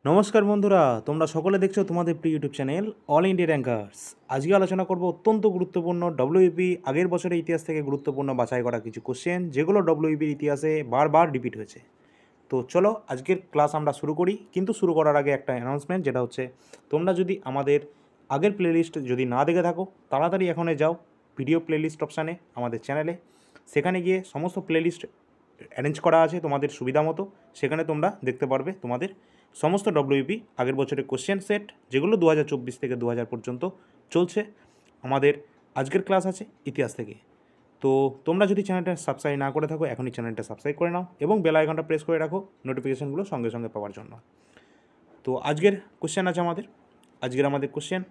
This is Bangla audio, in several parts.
নমস্কার বন্ধুরা, তোমরা সকলে দেখছো তোমাদের প্রিয় YouTube channel All India rankers. আজকে আলোচনা করব অত্যন্ত গুরুত্বপূর্ণ ডব্লিউইপি আগের বছরের ইতিহাস থেকে গুরুত্বপূর্ণ বাছাই করা কিছু কোশ্চেন, যেগুলো ডব্লিউইপির ইতিহাসে বারবার রিপিট হয়েছে। তো চলো আজকের ক্লাস আমরা শুরু করি, কিন্তু শুরু করার আগে একটা অ্যানাউন্সমেন্ট, যেটা হচ্ছে তোমরা যদি আমাদের আগের প্লেলিস্ট যদি না দেখে থাকো, তাড়াতাড়ি এখনে যাও ভিডিও প্লেলিস্ট অপশানে আমাদের চ্যানেলে। সেখানে গিয়ে সমস্ত প্লেলিস্ট অ্যারেঞ্জ করা আছে তোমাদের সুবিধা মতো। সেখানে তোমরা দেখতে পারবে তোমাদের সমস্ত ডব্লিউপি আগের বছরের কোশ্চেন সেট, যেগুলো 2024 থেকে 2000 পর্যন্ত চলছে। আমাদের আজকের ক্লাস আছে ইতিহাস থেকে। তো তোমরা যদি চ্যানেলটা সাবস্ক্রাইব না করে থাকো, এখনই চ্যানেলটা সাবস্ক্রাইব করে নাও এবং বেল আইকনটা প্রেস করে রাখো নোটিফিকেশানগুলো সঙ্গে সঙ্গে পাওয়ার জন্য। তো আজকের কোশ্চেন আছে আমাদের কোশ্চেন,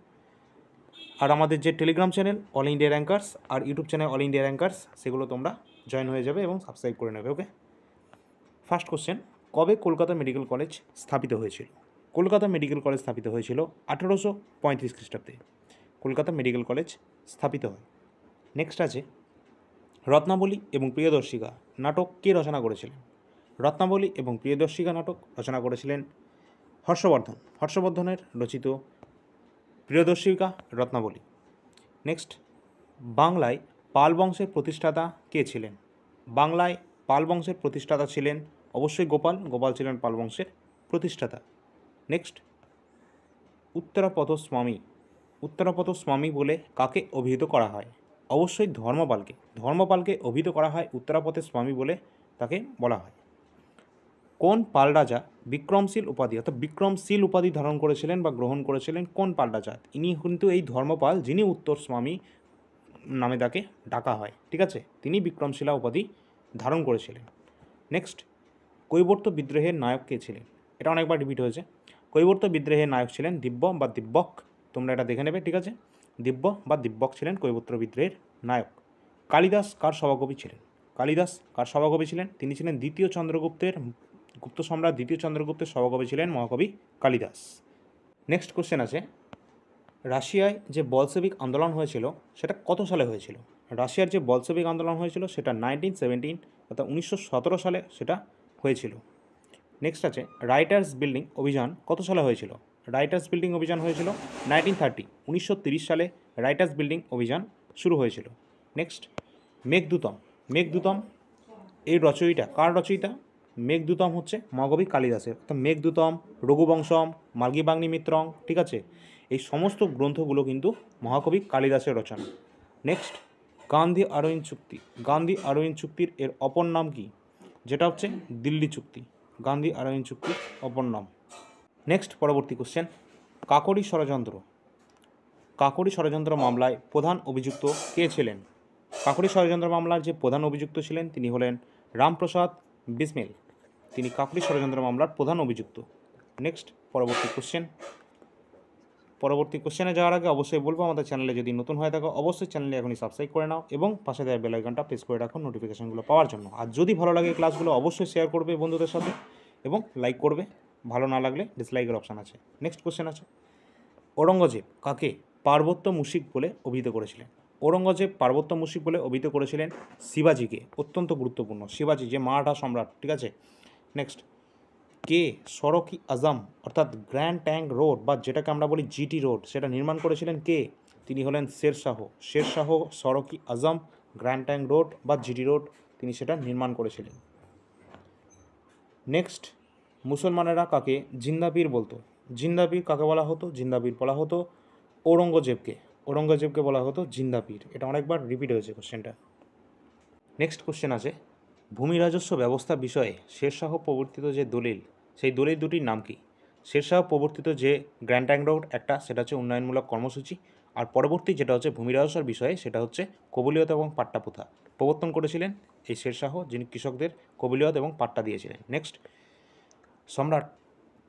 আর আমাদের যে Telegram channel All India Rankers আর YouTube channel All India Rankers, সেগুলো তোমরা জয়েন হয়ে যাবে এবং সাবস্ক্রাইব করে নেবে। ওকে, ফার্স্ট কোশ্চেন, কবে কলকাতা মেডিকেল কলেজ স্থাপিত হয়েছিল? কলকাতা মেডিকেল কলেজ স্থাপিত হয়েছিল 1835 খ্রিস্টাব্দে। কলকাতা মেডিকেল কলেজ স্থাপিত হয়। নেক্সট আছে, রত্নাবলী এবং প্রিয়দর্শিকা নাটক কে রচনা করেছিলেন? রত্নাবলী এবং প্রিয়দর্শিকা নাটক রচনা করেছিলেন হর্ষবর্ধনের রচিত প্রিয়দর্শিকা রত্নাবলী। নেক্সট, বাংলায় পাল বংশের প্রতিষ্ঠাতা কে ছিলেন? বাংলায় পাল বংশের প্রতিষ্ঠাতা ছিলেন অবশ্যই গোপাল ছিলেন পাল বংশের প্রতিষ্ঠাতা। নেক্সট, উত্তরাপথ স্বামী বলে কাকে অভিহিত করা হয়? অবশ্যই ধর্মপালকে অভিহিত করা হয় উত্তরাপথের স্বামী বলে তাকে বলা হয়। কোন পাল রাজা বিক্রমশীল উপাধি ধারণ করেছিলেন বা গ্রহণ করেছিলেন? কোন পাল রাজা? ইনি কিন্তু এই ধর্মপাল, যিনি উত্তর স্বামী নামে তাকে ডাকা হয়, ঠিক আছে, তিনি বিক্রমশিলা উপাধি ধারণ করেছিলেন। নেক্সট, কৈবর্ত বিদ্রোহের নায়ক কে ছিলেন? এটা অনেকবার রিপিট হয়েছে। কৈবর্ত বিদ্রোহের নায়ক ছিলেন দিব্য বা দিব্যক, তোমরা এটা দেখে নেবে, ঠিক আছে। দিব্য বা দিব্যক ছিলেন কৈবর্ত বিদ্রোহের নায়ক। কালিদাস কার সভাকবি ছিলেন? তিনি ছিলেন গুপ্ত সম্রাট দ্বিতীয় চন্দ্রগুপ্তের সভাকবি ছিলেন মহাকবি কালিদাস। নেক্সট কোশ্চেন আছে, রাশিয়ায় যে বলসেবিক আন্দোলন হয়েছিল সেটা কত সালে হয়েছিল? রাশিয়ার যে বলসেবিক আন্দোলন হয়েছিল সেটা 1917 অর্থাৎ 1917 সালে সেটা হয়েছিল। নেক্সট আছে, রাইটার্স বিল্ডিং অভিযান কত সালে হয়েছিল? রাইটার্স বিল্ডিং অভিযান হয়েছিল 1930, 1930 সালে রাইটার্স বিল্ডিং অভিযান শুরু হয়েছিল। নেক্সট, মেঘদূতম এই রচয়িতা কার রচয়িতা? মেঘদূতম হচ্ছে মহাকবি কালিদাসের। তো মেঘদূতম, রঘুবংশম, মার্গিবাগ্নি মিত্রং, ঠিক আছে, এই সমস্ত গ্রন্থগুলো কিন্তু মহাকবি কালিদাসের রচনা। নেক্সট, গান্ধী আরোইন চুক্তির এর অপর নাম কি? যেটা হচ্ছে দিল্লি চুক্তি। গান্ধী আরোইন চুক্তির অপর নাম। নেক্সট, পরবর্তী কোশ্চেন, কাকোরি ষড়যন্ত্র মামলায় প্রধান অভিযুক্ত কে ছিলেন? কাকোরি ষড়যন্ত্র মামলার যে প্রধান অভিযুক্ত ছিলেন তিনি হলেন রামপ্রসাদ বিসমিল। তিনি কাকোরি ষড়যন্ত্র মামলার প্রধান অভিযুক্ত। নেক্সট, পরবর্তী কোশ্চেনে যাওয়ার আগে অবশ্যই বলবো, আমাদের চ্যানেলে যদি নতুন হয়ে থাকো অবশ্যই চ্যানেলে এখনই সাবস্ক্রাইব করে নাও এবং পাশে দেওয়া বেল আইকনটা প্রেস করে রাখো নোটিফিকেশনগুলো পাওয়ার জন্য। আর যদি ভালো লাগে ক্লাসগুলো অবশ্যই শেয়ার করবে বন্ধুদের সাথে এবং লাইক করবে, ভালো না লাগলে ডিসলাইকের অপশান আছে। নেক্সট কোশ্চেন আছে, ঔরঙ্গজেব কাকে পার্বত্য মুশিক বলে অভিহিত করেছিলেন? ঔরঙ্গজেব পার্বত্য মুশিক বলে অভিহিত করেছিলেন শিবাজিকে। অত্যন্ত গুরুত্বপূর্ণ, শিবাজি যে মারাঠা সম্রাট, ঠিক আছে। নেক্সট, কে সড়ক ই আজম অর্থাৎ গ্র্যান্ড ট্যাঙ্ক রোড বা যেটাকে আমরা বলি জিটি রোড, সেটা নির্মাণ করেছিলেন কে? তিনি হলেন শেরশাহ সড়ক ই আজম গ্র্যান্ড ট্যাঙ্ক রোড বা জিটি রোড তিনি সেটা নির্মাণ করেছিলেন। নেক্সট, মুসলমানেরা কাকে জিন্দাপীর বলতো? জিন্দাপীর কাকে বলা হতো? জিন্দাপীর বলা হতো ঔরঙ্গজেবকে বলা হতো জিন্দাপীর। এটা অনেকবার রিপিট হয়েছে কোশ্চেনটা। নেক্সট কোশ্চেন আছে, ভূমি রাজস্ব ব্যবস্থা বিষয়ে শেরশাহ প্রবর্তিত যে দলিল, সেই দলিল দুটির নাম কি? শেরশাহ প্রবর্তিত যে গ্র্যান্ড ট্যাঙ্ক রোড একটা, সেটা হচ্ছে উন্নয়নমূলক কর্মসূচি, আর পরবর্তী যেটা হচ্ছে ভূমি রাজস্বের বিষয়ে, সেটা হচ্ছে কবুলিয়ত এবং পাট্টা প্রথা প্রবর্তন করেছিলেন এই শেরশাহ, যিনি কৃষকদের কবুলিয়ত এবং পাট্টা দিয়েছিলেন। নেক্সট, সম্রাট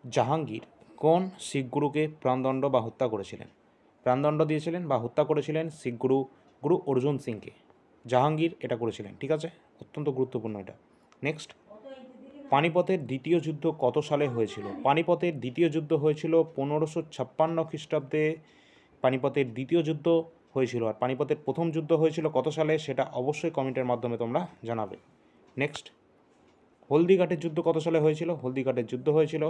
জাহাঙ্গীর কোন শিখ গুরুকে প্রাণদণ্ড বা হত্যা করেছিলেন? প্রাণদণ্ড দিয়েছিলেন বা হত্যা করেছিলেন শিখ গুরু অর্জুন সিংকে। জাহাঙ্গীর এটা করেছিলেন, ঠিক আছে, অত্যন্ত গুরুত্বপূর্ণ এটা। নেক্সট, পানিপথের দ্বিতীয় যুদ্ধ কত সালে হয়েছিল? পানিপথের দ্বিতীয় যুদ্ধ হয়েছিল 1556 খ্রিস্টাব্দে পানিপথের দ্বিতীয় যুদ্ধ হয়েছিল। আর পানিপথের প্রথম যুদ্ধ হয়েছিল কত সালে, সেটা অবশ্যই কমেন্টের মাধ্যমে তোমরা জানাবে। নেক্সট, হলদিঘাটের যুদ্ধ কত সালে হয়েছিল? হলদিঘাটের যুদ্ধ হয়েছিল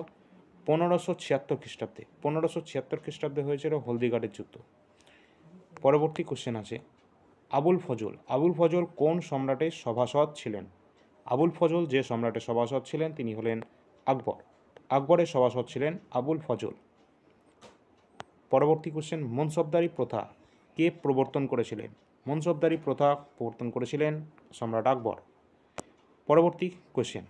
1576 খ্রিস্টাব্দে। 1576 খ্রিস্টাব্দে হয়েছিল হলদিঘাটের যুদ্ধ। পরবর্তী কোশ্চেন আছে আবুল ফজল। আবুল ফজল কোন সম্রাটের সভাসদ ছিলেন? আবুল ফজল যে সম্রাটের সভাসদ ছিলেন তিনি হলেন আকবর। আকবরের সভাসদ ছিলেন আবুল ফজল। পরবর্তী কোশ্চেন মনসবদারি প্রথা কে প্রবর্তন করেছিলেন? মনসবদারি প্রথা প্রবর্তন করেছিলেন সম্রাট আকবর। পরবর্তী কোশ্চেন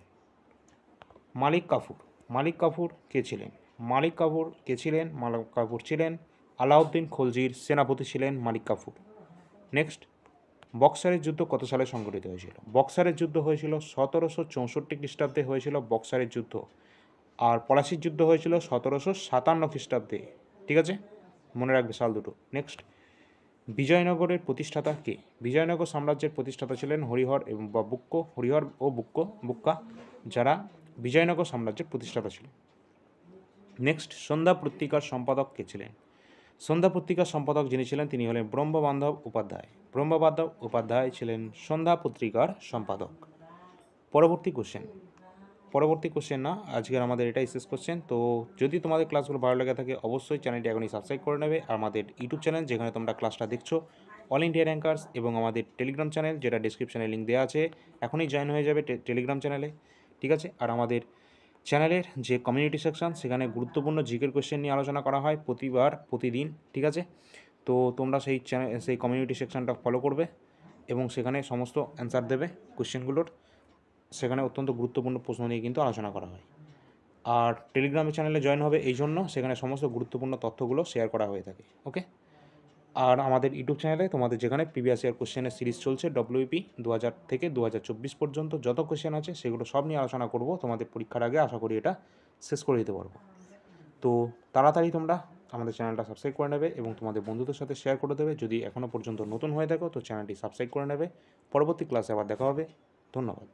মালিক কাফুর। মালিক কাফুর কে ছিলেন? মালিক কাফুর কে ছিলেন? মালিক কাফুর ছিলেন আলাউদ্দিন খলজির সেনাপতি ছিলেন মালিক কাফুর। নেক্সট, বক্সারের যুদ্ধ কত সালে সংঘটিত হয়েছিল? বক্সারের যুদ্ধ হয়েছিল 1764 খ্রিস্টাব্দে হয়েছিল বক্সারের যুদ্ধ। আর পলাশির যুদ্ধ হয়েছিল 1757 খ্রিস্টাব্দে। ঠিক আছে, মনে রাখবে সাল দুটো। নেক্সট, বিজয়নগরের প্রতিষ্ঠাতা কে? বিজয়নগর সাম্রাজ্যের প্রতিষ্ঠাতা ছিলেন হরিহর এবং হরিহর ও বুক্কা, যারা বিজয়নগর সাম্রাজ্যের প্রতিষ্ঠাতা ছিলেন। নেক্সট, সন্ধ্যা পত্রিকার সম্পাদক কে ছিলেন? সন্ধ্যা পত্রিকার সম্পাদক যিনি ছিলেন তিনি হলেন ব্রহ্মবান্ধব উপাধ্যায়। ব্রহ্মবান্ধব উপাধ্যায় ছিলেন সন্ধ্যা পত্রিকার সম্পাদক। পরবর্তী কোশ্চেন না, আজকের আমাদের এটাই শেষ কোশ্চেন। তো যদি তোমাদের ক্লাসগুলো ভালো লেগে থাকে অবশ্যই চ্যানেলটি এখনই সাবস্ক্রাইব করে নেবে। আর আমাদের ইউটিউব চ্যানেল যেখানে তোমরা ক্লাসটা দেখছো অল ইন্ডিয়া র্যাঙ্কার্স, এবং আমাদের টেলিগ্রাম চ্যানেল যেটা ডিসক্রিপশানে লিঙ্ক দেওয়া আছে, এখনই জয়েন হয়ে যাবে টেলিগ্রাম চ্যানেলে। ঠিক আছে, আর আমাদের চ্যানেলের যে কমিউনিটি সেকশন সেখানে গুরুত্বপূর্ণ জিকের কোশ্চেন নিয়ে আলোচনা করা হয় প্রতিদিন। ঠিক আছে, তো তোমরা সেই কমিউনিটি সেকশনটা ফলো করবে এবং সেখানে সমস্ত অ্যান্সার দেবে কোশ্চেনগুলোর। সেখানে অত্যন্ত গুরুত্বপূর্ণ প্রশ্ন নিয়ে কিন্তু আলোচনা করা হয়। আর টেলিগ্রামের চ্যানেলে জয়েন হবে এই জন্য সেখানে সমস্ত গুরুত্বপূর্ণ তথ্যগুলো শেয়ার করা হয়ে থাকে। ওকে, আর আমাদের ইউটিউব চ্যানেলে তোমাদের যেখানে প্রিভিয়াস ইয়ার কোশ্চেনের সিরিজ চলছে WEP 2000 থেকে 2024 পর্যন্ত যত কোশ্চেন আছে সেগুলো সব নিয়ে আলোচনা করব তোমাদের পরীক্ষার আগে। আশা করি এটা শেষ করে দিতে পারবো। তো তাড়াতাড়ি তোমরা আমাদের চ্যানেলটা সাবস্ক্রাইব করে নেবে এবং তোমাদের বন্ধুদের সাথে শেয়ার করে দেবে। যদি এখনও পর্যন্ত নতুন হয়ে থাকো তো চ্যানেলটি সাবস্ক্রাইব করে নেবে। পরবর্তী ক্লাসে আবার দেখা হবে। ধন্যবাদ।